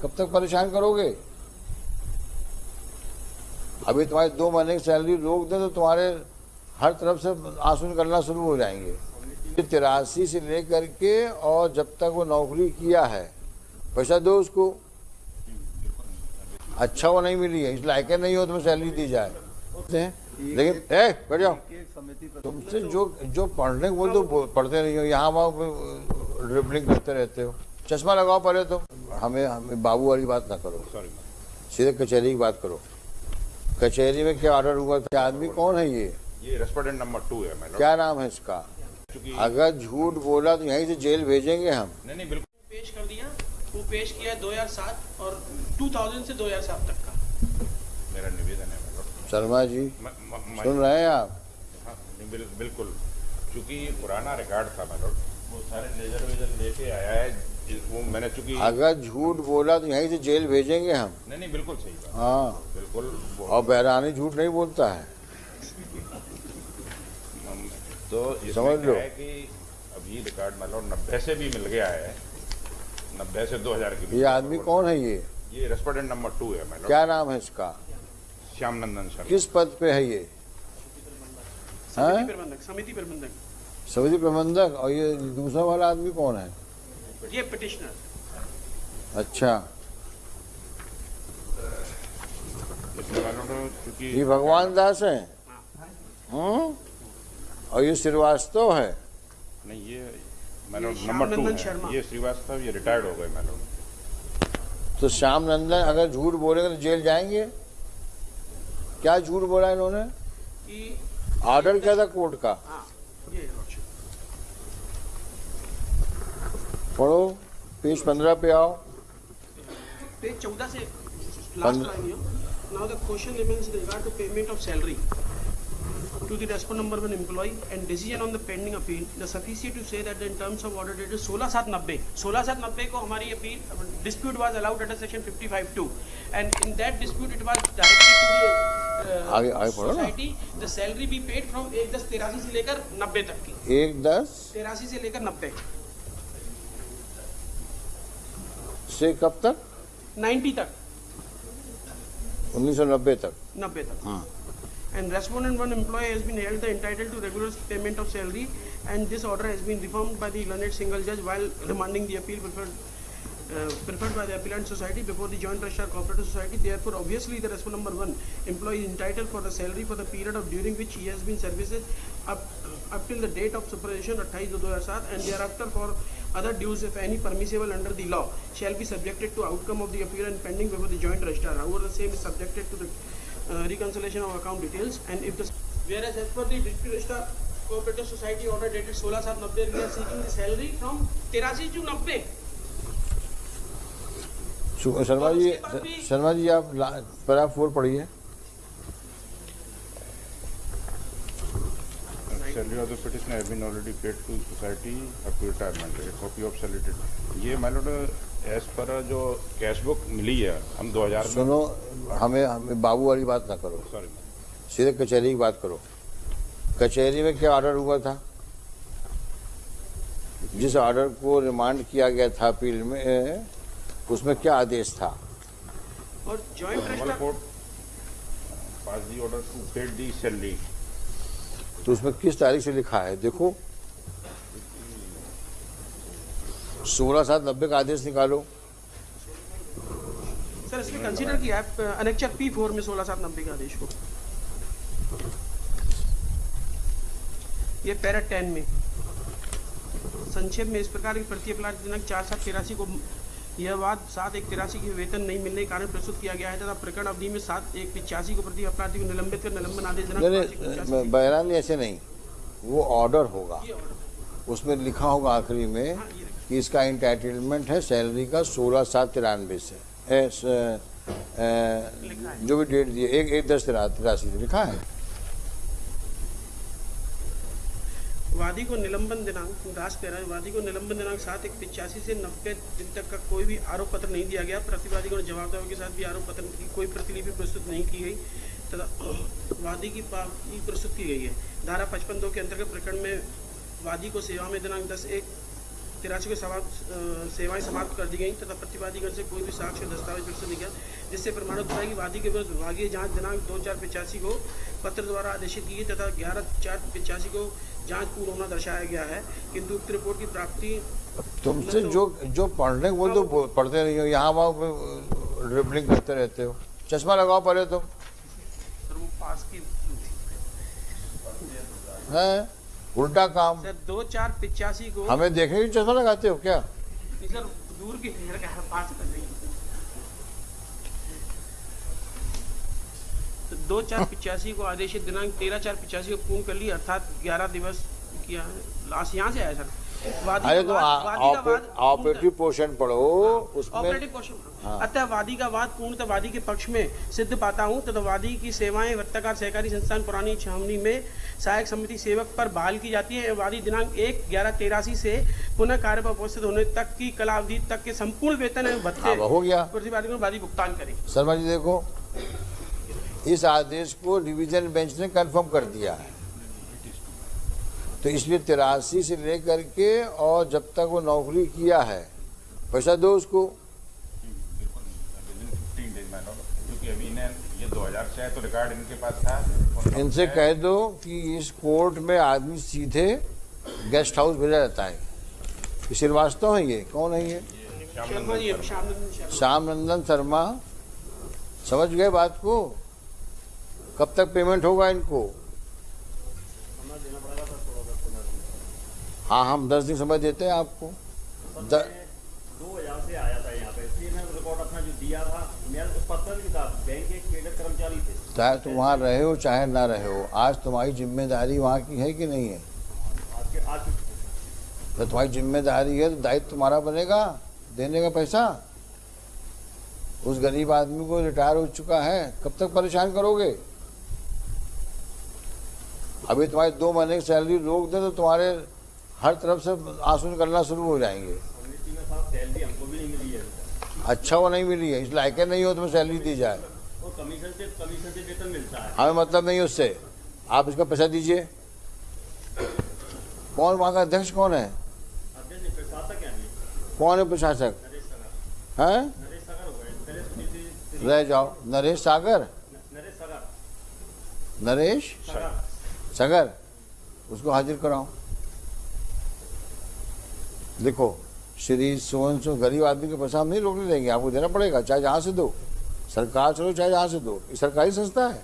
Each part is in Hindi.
कब तक परेशान करोगे? अभी तुम्हारी 2 महीने की सैलरी रोक दे तो तुम्हारे हर तरफ से आंसू निकलना शुरू हो जाएंगे। 83 से लेकर के और जब तक वो नौकरी किया है पैसा दो उसको। अच्छा वो नहीं मिली है, इस लायक नहीं हो तुम्हें सैलरी दी जाए। लेकिन बैठ जाओ, तुमसे जो पढ़ने को बोल दो पढ़ते नहीं हो, यहाँ वहाँ ड्रिबलिंग करते रहते हो। चश्मा लगाओ पहले तो। हमें बाबू वाली बात ना करो, सीधे कचहरी की बात करो। कचहरी में क्या ऑर्डर हुआ था? आदमी कौन है ये रेस्पोंडेंट नंबर 2 है मैडम। क्या नाम है इसका? अगर झूठ बोला तो यहीं से जेल भेजेंगे हम। नहीं बिल्कुल पेश कर दिया। वो पेश किया 2007 और 2000 से 2007 तक का मेरा निवेदन है मैडम। शर्मा जी सुन रहे हैं आप? हाँ बिल्कुल, क्योंकि पुराना रिकॉर्ड था मैडम, वो सारे लेजर वेजर लेके आया है वो मैंने। चूंकि अगर झूठ बोला तो यहीं से जेल भेजेंगे हम। नहीं बिल्कुल सही बात। हाँ बिल्कुल। और बहरानी झूठ नहीं बोलता है, तो समझ लो कि अभी रिकॉर्ड मतलब 90 से भी मिल गया है, 90 से 2000 की। ये आदमी कौन है ये रेस्पोडेंट नंबर 2 है मैडम। क्या नाम है इसका? श्याम नंदन शर्मा। किस पद पे है ये? समिति प्रबंधक। समिति प्रबंधक। और ये दूसरा वाला आदमी कौन है? ये पिटिशनर। अच्छा, क्योंकि ये भगवान दास है। और ये श्रीवास्तव है। नहीं ये मैडम नंबर 2 है। ये श्रीवास्तव ये रिटायर्ड हो गए मैडम। तो श्याम नंदन अगर झूठ बोलेंगे तो जेल जाएंगे। क्या झूठ बोला इन्होंने? ऑर्डर क्या था कोर्ट का? पढ़ो, पेज 15 पे आओ। पेज 14 से लास्ट लाइन है। Now the question remains with regard to payment of salary to the respondent number 1 employee and decision on the pending appeal. The sufficient to say that in terms of order dated 16/7/90 को हमारी appeal dispute was allowed under section 55(2) and in that dispute it was directed to the society the salary be paid from 1/10/83 से लेकर 90 तक की। 1/10/83 से लेकर 90 से कब तक? 90 तक, 1990 तक। 90 तक। हाँ। And respondent 1 employee has been held entitled to regular payment of salary, and this order has been reformed by the learned single judge while remanding the appeal preferred by the appellant society before the joint registrar cooperative society. Therefore, obviously, the respondent number 1 employee is entitled for the salary for the period of during which he has been services up till the date of supervision 28/2007 and thereafter for other dues if any permissible under the law shall be subjected to outcome of the appeal and pending before the joint registrar. However, the same is subjected to the reconciliation of account details and if the whereas as per the district registrar cooperative society order dated 16/7/90 we are seeking the salary from 83 to 90। Sharma ji आप पैरा 4 पढ़िए। Salary of the petitioner have been already paid to society up to retirement. A copy of salary. ये मतलब एज पर जो कैश बुक मिली है हम 2000 में। सुनो, हमें बाबू वाली बात ना करो, सॉरी सीधे कचहरी की बात करो। कचहरी में क्या ऑर्डर हुआ था? जिस ऑर्डर को रिमांड किया गया था अपील में, उसमें क्या आदेश था? और joint register court pass the order to paid the salary. तो उसमें किस तारीख से लिखा है? देखो 16/7/90 का आदेश निकालो। सर इसमें कंसीडर किया है अनेक्चर P4 में 16/7/90 का आदेश को। ये पैरा 10 में संक्षेप में इस प्रकार की प्रति अपराध दिनांक 4/7/83 को यह वाद 7/1/83 की वेतन नहीं मिलने के कारण प्रस्तुत किया गया है तथा प्रकरण अवधि में 7/1/85 को प्रति अपराधी को निलंबित कर निलंबन आदेश दिनांक बहरान ऐसे नहीं, वो ऑर्डर होगा, उसमें लिखा होगा आखिरी में कि इसका इंटाइटलमेंट है सैलरी का 16/7/93 से जो भी डेट दिए 1/10/83 से लिखा है। वादी को निलंबन दिनांक दास कह रहा है, वादी को निलंबन दिनांक 7/1/85 से 90 दिन तक का कोई भी आरोप पत्र नहीं दिया गया। प्रतिवादी को जवाबदारों के साथ भी आरोप पत्र की कोई प्रतिलिपि प्रस्तुत नहीं की गई तथा वादी की पावती प्रस्तुत की गई है। धारा 55(2) के अंतर्गत प्रकरण में वादी को सेवा में दिनांक 10/1 83 को सेवाएं समाप्त कर दी गई तथा प्रतिवादीगण से कोई भी साक्ष्य दस्तावेज प्रस्तुत नहीं किया, जिससे प्रमाणित होता है कि वादी के विरुद्ध विभागीय जांच दिनांक 2/4/85 को पत्र द्वारा आदेशित की गई तथा 11/4/85 को जांच पूर्ण होना दर्शाया गया है, किंतु उक्त रिपोर्ट की प्राप्ति तुमसे जो पढ़ने को बोल तो पढ़ते नहीं हो, यहाँ वहाँ ड्रिबलिंग करते रहते हो। चश्मा लगाओ पहले तुम। सर वो पास की है उल्टा काम। सर 2/4/85 को हमें देखे कि चश्मा लगाते हो क्या? सर दूर की पास कर रही 2/4/85 को आदेशित दिनांक 13/4/85 को पूर्ण कर ली, अर्थात 11 दिवस किया। लास्ट यहाँ से आया सर। अरे तो ऑपरेटिव पोर्शन पढ़ो उसमें। Operative portion. अतः वादी का वाद पूर्णतः वादी के पक्ष में सिद्ध पाता हूँ तथा वादी की सेवाएं वर्ताकार सहकारी संस्थान पुरानी छावनी में सहायक समिति सेवक पर बहाल की जाती है। वादी दिनांक 1/11/83 से पुनः कार्य पर उपस्थित होने तक की कला अवधि तक के संपूर्ण वेतन एवं भत्ते हो गया प्रतिवादी को वादी भुगतान करे। शर्मा जी देखो, इस आदेश को डिवीजन बेंच ने कंफर्म कर दिया है, तो इसलिए 83 से लेकर के और जब तक वो नौकरी किया है पैसा दो उसको। क्योंकि अभी ये 2000 से है तो रिकॉर्ड इनके पास था। इनसे कह दो कि इस कोर्ट में आदमी सीधे गेस्ट हाउस भेजा जाता है। श्रीवास्तव है, ये कौन है? ये श्याम नंदन शर्मा। समझ गए बात को? कब तक पेमेंट होगा इनको? हाँ, हम 10 दिन समय देते हैं आपको। 2000 से आया था यहाँ पे, इसलिए मैं रिकॉर्ड अपना जो दिया था, मेरा उस पत्र भी था, बैंक के कैडर कर्मचारी थे। चाहे तुम वहाँ रहे हो चाहे ना रहे हो, आज तुम्हारी जिम्मेदारी वहाँ की है कि नहीं है? आज तो तुम्हारी जिम्मेदारी है तो दायित्व तुम्हारा बनेगा देने का पैसा। उस गरीब आदमी को रिटायर हो चुका है, कब तक परेशान करोगे? अभी तुम्हारी 2 महीने की सैलरी रोक दे तो तुम्हारे हर तरफ से आंसू निकलना शुरू हो जाएंगे। सैलरी हमको भी नहीं मिली है। अच्छा वो नहीं मिली है, इस लायक नहीं हो तुम्हें सैलरी दी जाए। और कमीशन से वेतन मिलता है। हमें मतलब नहीं उससे, आप इसका पैसा दीजिए। कौन वहाँ का अध्यक्ष कौन है? प्रशासक है। कौन है प्रशासक? हैं? रह जाओ। नरेश सागर, नरेश सागर, उसको हाजिर कराओ। देखो श्री सोन सो गरीब आदमी के पैसा हम नहीं रोकने देंगे, आपको देना पड़ेगा, चाहे जहाँ से दो। सरकार चलो चाहे जहाँ से दो, ये सरकारी संस्था है।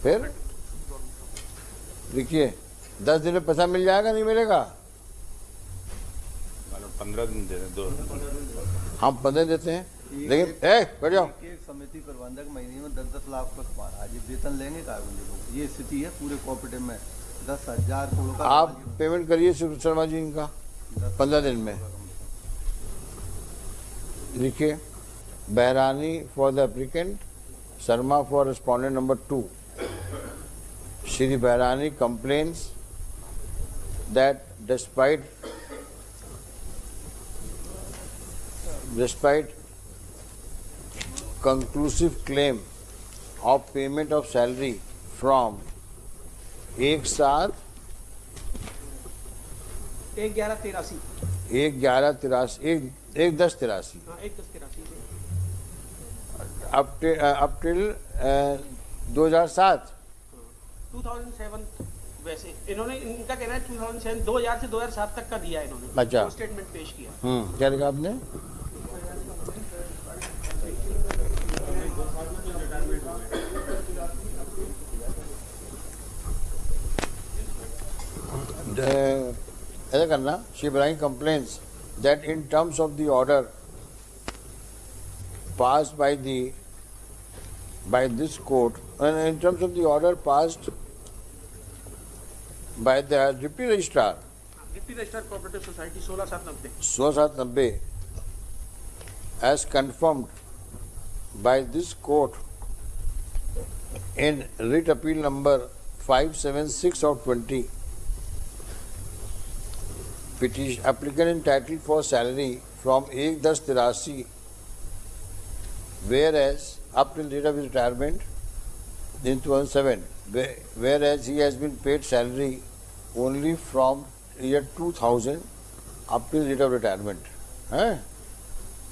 फिर देखिए 10 दिन में पैसा मिल जाएगा, नहीं मिलेगा? 15 दिन दे दो। हम 15 देते हैं, लेकिन बैठ जाओ। एक समिति प्रबंधक महीने में 10-10 लाख रुपए कमा रहा है, ये वेतन लेंगे का लोग? ये स्थिति है पूरे कोऑपरेटिव में। 10,000 करोड़ का आप पेमेंट करिए शर्मा जी इनका 15 दिन में। लिखिए, Bahrani for the applicant, Sharma for respondent number 2। Shri Bahrani complains that despite conclusive claim of payment of salary from 1/7 1/11/83 1/10/83 up till 2007 2007। वैसे इन्होंने, इनका कहना है 2007 2000 से 2007 तक का दिया है इन्होंने। अच्छा, स्टेटमेंट पेश किया। क्या लिखा आपने? ऐसा करना, she bring complains that in terms of the order passed by this court, and in terms of the order passed by the Deputy Registrar, cooperative society 16/7/90 16/7/90, as confirmed by this court in writ appeal number 576 of 20, petition applicant entitled for salary from 1/10/83, whereas up till date of his retirement in 2007, whereas he has been paid salary only from year 2000 up till date of retirement.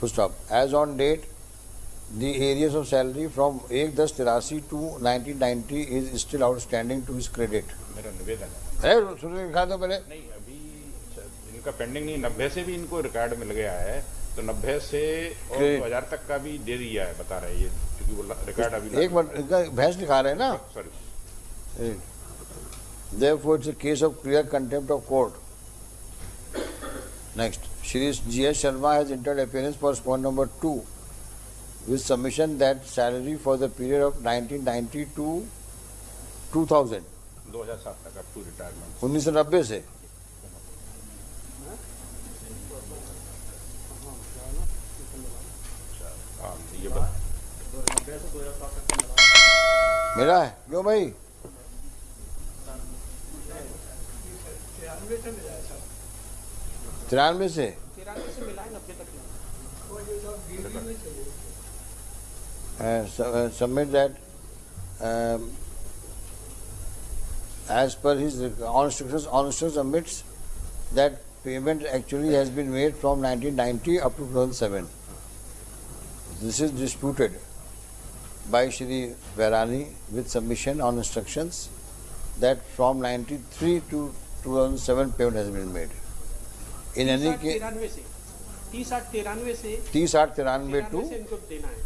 Full stop. As on date, the arrears of salary from 1/10/83 to 1990 is still outstanding to his credit. मेरा निवेदन है। सुनिए लिखा दो पहले। नहीं, अभी इनका पेंडिंग नहीं, 90 से भी इनको रिकॉर्ड मिल गया है, तो 90 से और 2000 तक का भी दे दिया है, बता रहे हैं ये, क्योंकि वो रिकॉर्ड अभी एक मिनट, इनका भैंस लिखा रहे हैं ना। Sorry. Therefore, it's a case of clear contempt of court. Next, Shri G.S. Sharma has entered appearance for point number 2 with submission that salary for the period of 1990 to 2000, 2007 तक अप टू रिटायरमेंट। 1990 से हाँ, ये बता। 2090 से 2007 तक का मिला। मिला है क्यों भाई? 93 से 93 से मिला है, 90 तक मिला। submit that as per his on instructions submits that payment actually has been made from 1990 up to 2007. This is disputed by Shri Vairani with submission on instructions that from 93 to 2007 payment has been made. In any case 30/8/93 से 30/8/93 to से इनको देना है।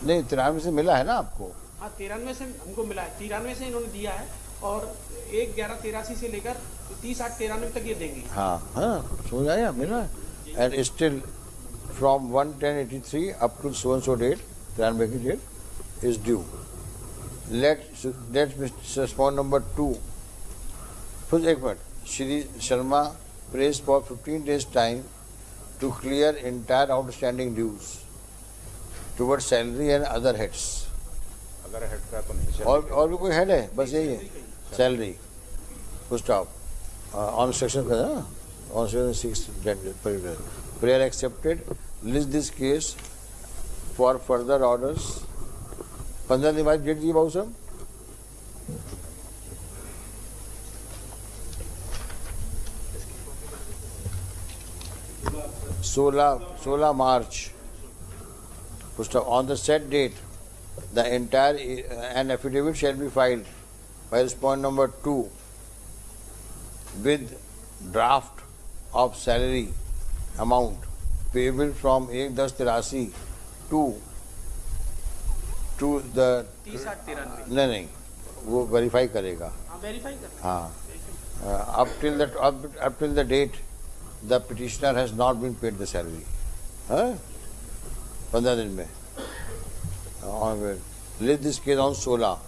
नहीं 93 से मिला है ना आपको? हाँ, 93 से हमको मिला है, 93 से इन्होंने दिया है और 1/11/83 से लेकर 30/8/93 तक ये देंगे। हाँ हाँ, समझ आया, मिला है। And still from 1/10/83 up to so and so date, 93 की date is due. Let's respond number 2. First, एक मिनट. Shri Sharma prays for 15 days time to clear entire outstanding dues towards salary and other heads. अगर हेड का तो नहीं। और भी कोई हेड है? बस यही है, salary. Full stop. On instruction का ना, on instruction 6 prayer accepted. List this case for further orders. 15 दिन बाद डेट दी बाबू साहब. सोलह मार्च. On the said date, the entire an affidavit shall be filed by respondent number 2 with draft of salary amount payable from 1/10/83 to the 30/8/93 नहीं वो वेरीफाई करेगा. हाँ, वेरीफाई कर। हाँ, up till the date the petitioner has not been paid the salary. हाँ, 15 दिन में. List this case on 16.